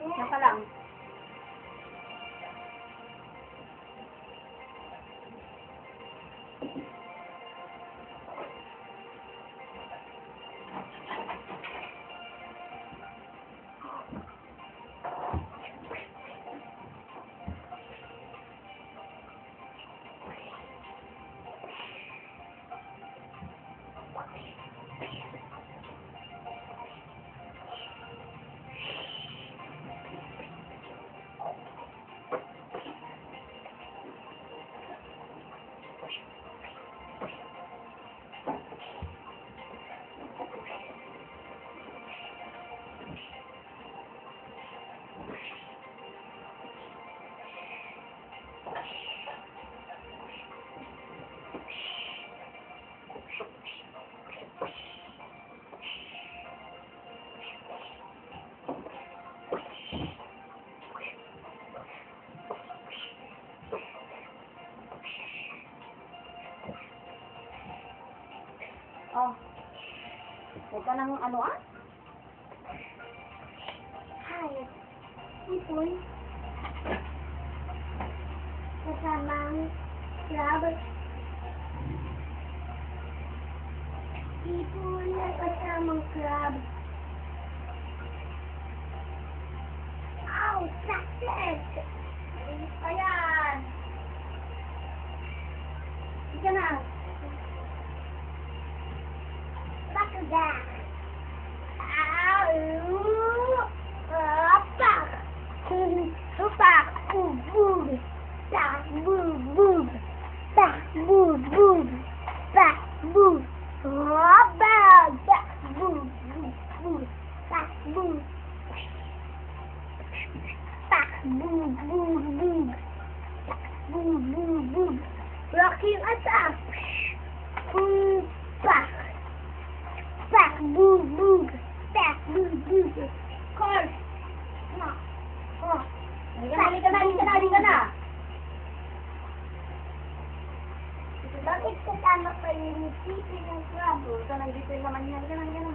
Yan ka lang. Oh. Huwag ka nang ano ah? Hi. Ipon. Kasamang crab. Ipon na kasamang crab. Ow! Sakit! Ayan! Ika na. Back to that. Ow! Back! Back! Boom! Back! Boom! Boom! Back! Boom! Boom! Back! Boom! Back! Back! Boom! Boom! Boom! Back! Boom! Back! Boom! Boom! Boom! Back! Boom! Boom! Boom! Rocking us up! Boom! Back! Back! Boom! Boom! Back! Boom! Boom! Course! No! Oh! Halika na. Bakit kasama pa yung sipin ng crab? Doon ka na, dito yung laman yan. Halika na.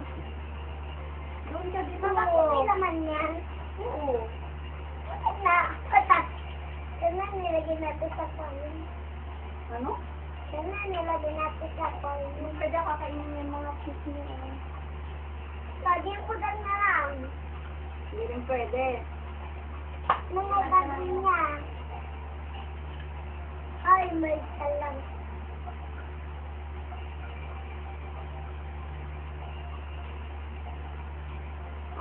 Doon ka dito. Bakit may laman yan? Oo. Bakit na? Patas! Sana nilagay natin sa phone. Ano? Sana nilagay natin sa phone. Yung pwede kakainin yung mga fish niya. Lagyan ko na lang. Hindi rin pwede. Mga bago niya. Ay, may talang.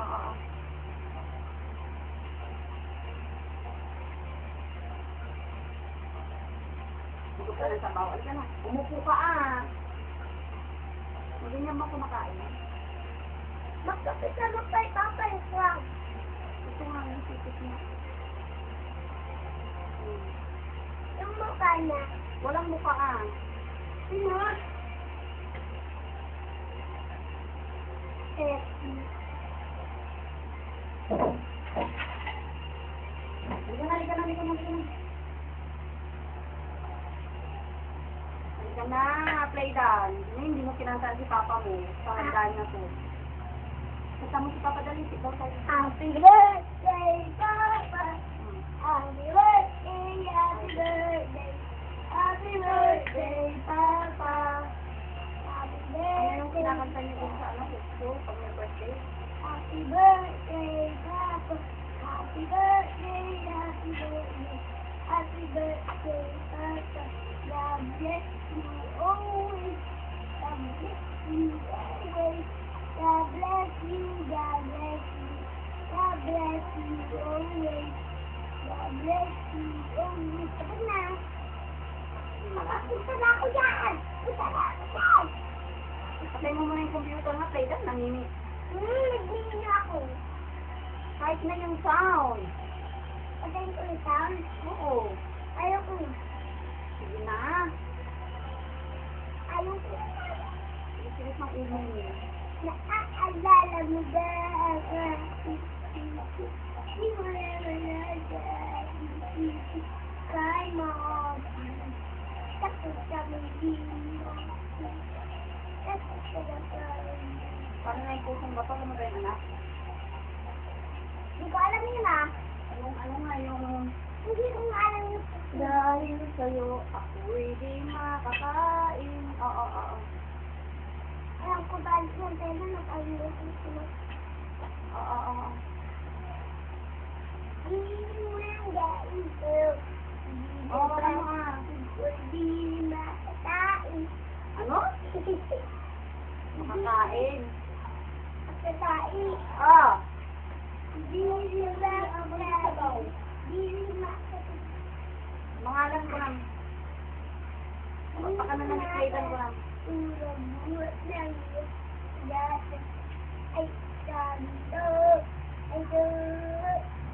Oo. Hindi ka na sa bawal ka na. Umupo ka ah. Hindi niya ba kumakain? Bakit kasama pa yung papa yung crab? Ito nga yung sipit niya. Yung mukha niya. Walang mukha ah. Sino? Halika na. Halika na, play dance. Hindi mo kinasaan si Papa mo. Pangandaan na po. Kasama si Papa dali, ikaw tayo. Happy birthday, Papa. Happy birthday, happy birthday. Happy birthday, Papa. Happy Ano birthday. yung kinakanta niyo din sa ano, gusto, pag may birthday? Happy birthday, Papa. Happy birthday, happy birthday. Happy birthday, Papa. God bless you always. God bless you always. God bless you, God bless you. God bless you always. God bless you always. Sabi na. Makapunta na ako dyan. Punta na ako dyan. Patay mo muna yung computer nga, play dance, namimi. Nagmini na ako. Kahit na yung sound. Patayin ko yung sound. Oo. Ayaw ko. Sige na. Ayaw ko. Sige ng ulo niya. Naaalala mo ba ako? Di mo naman kay mo. Tapos kami di mo. Tapos kami. Paano na yung kusong ba? Paano mo ba yun, anak? Di ko alam yun ah. Ano nga yung... Hindi ko nga alam yung Dahil sa'yo, ako'y di makakain. Oo, oo. alam ko ba yung pwede nakalimutan ko na. Oo, oo. Hindi mo lang dahil ko. Oo, ano nga? Hindi makakain. Ano? Makakain. Makakain. Ah! Hindi makakain. Hindi makakain. Mangalan ko lang. Pagpaka naman i-playdan ko lang. Buhat lang yun. Dati ay santo. Ay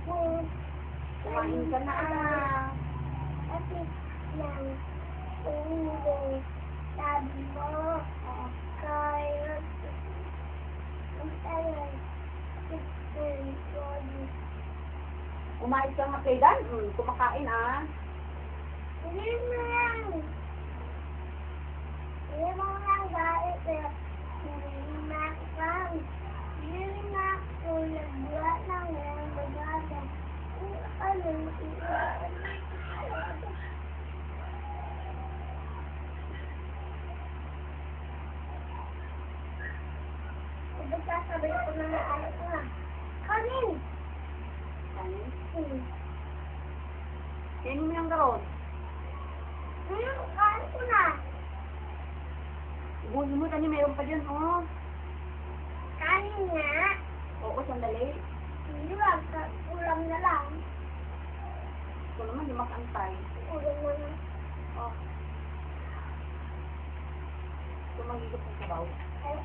mo. Kumain ka na. Kasi lang ulo. Sabi mo. Kaya. Ang tayo. Kumain ka nga playdan? Kumakain ah. Hindi mo lang. Hindi mo lang gait. Hindi makakain. Hindi na ako nagbuhat lang ng bagata. Ano? Sabi ko na alam ko na. Kanin! Kanin? Hmm. Kainin mo yung garot. Kanin ko na. Ibuhin mo, tani mayroon pa dyan, oh. Kanin nga. Oo, sandali. Hindi wag. Ulam na lang. Ito naman, di makantay. Ulam na lang. Oh. Ito magigip ng sabaw. Ay,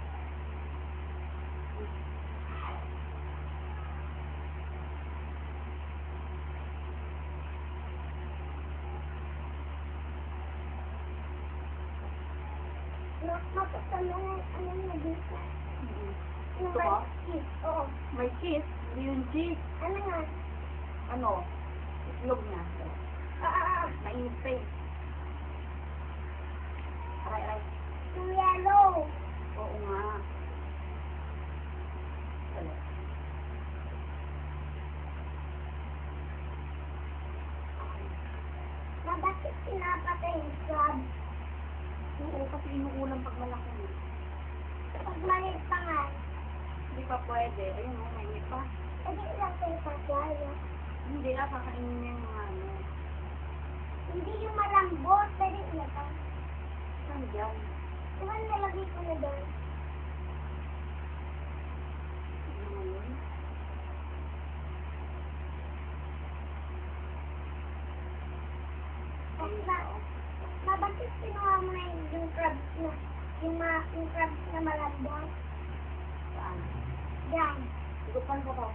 mapapala na ano na dito. Yung Ito ba? cheese. Oo. May cheese. Hindi yung cheese. Ano nga? Ano? Itlog na. Mainit pa eh. Aray, aray. Yung yellow. Oo nga. Dali. Bakit pinapatay yung crab? Oo, kasi inuulam pag malaki. Pag maliit pa nga. Hindi pa pwede. Ayun, oh, mainit pa. Pwede ilang kayo pagkaya. Hindi na, kakainin niya yung mga ano. Hindi yung malambot. Pwede ilang pa. Saan dyan? Diba nalagay ko na doon? Ano nga yun? Bakit pinuha mo na yung crabs na yung crabs na malambot? Saan? Yan. Igupan ko ko.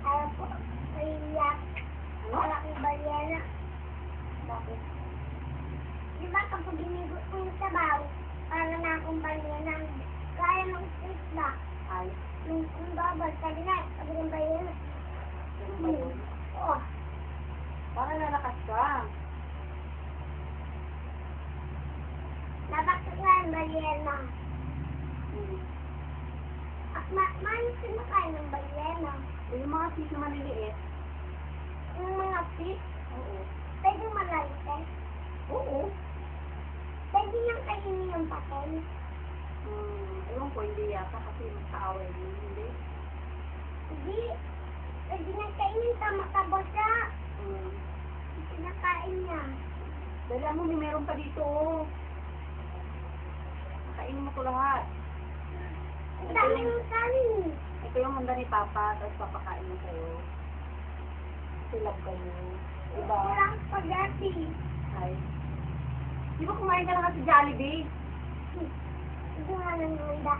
Alam po, kayak. Ano? Malaking balyena. Bakit? Diba kapag ginigot mo yung sabaw, para na akong balyena, kaya ng isla. Ay, Yung babal, sabi na, sabi ng balyena. ganun ba yun? Oo. Para lalakas ka. Nabakit nga yung balyena. At manis kumakain ng balyena. Yung mga fish na maliliit. Yung mga fish, Oo. pwede malalite. Oo. Pwede niyang kainin yung papel. Ewan ko, hindi yata kasi magkaaway yun. Hindi. Hindi. Pwede niyang kainin tama-tabo siya. Pinakain niya. Dala mo, may meron pa dito. Oh. Kainin mo ko lahat. Ang dami ng kanin. Ito yung handa ni Papa, tapos papakain mo sa'yo. Kasi love ka mo. Diba? Walang spaghetti. Ay. Di ba kumain ka na nga sa Jollibee? Ito nga nang handa.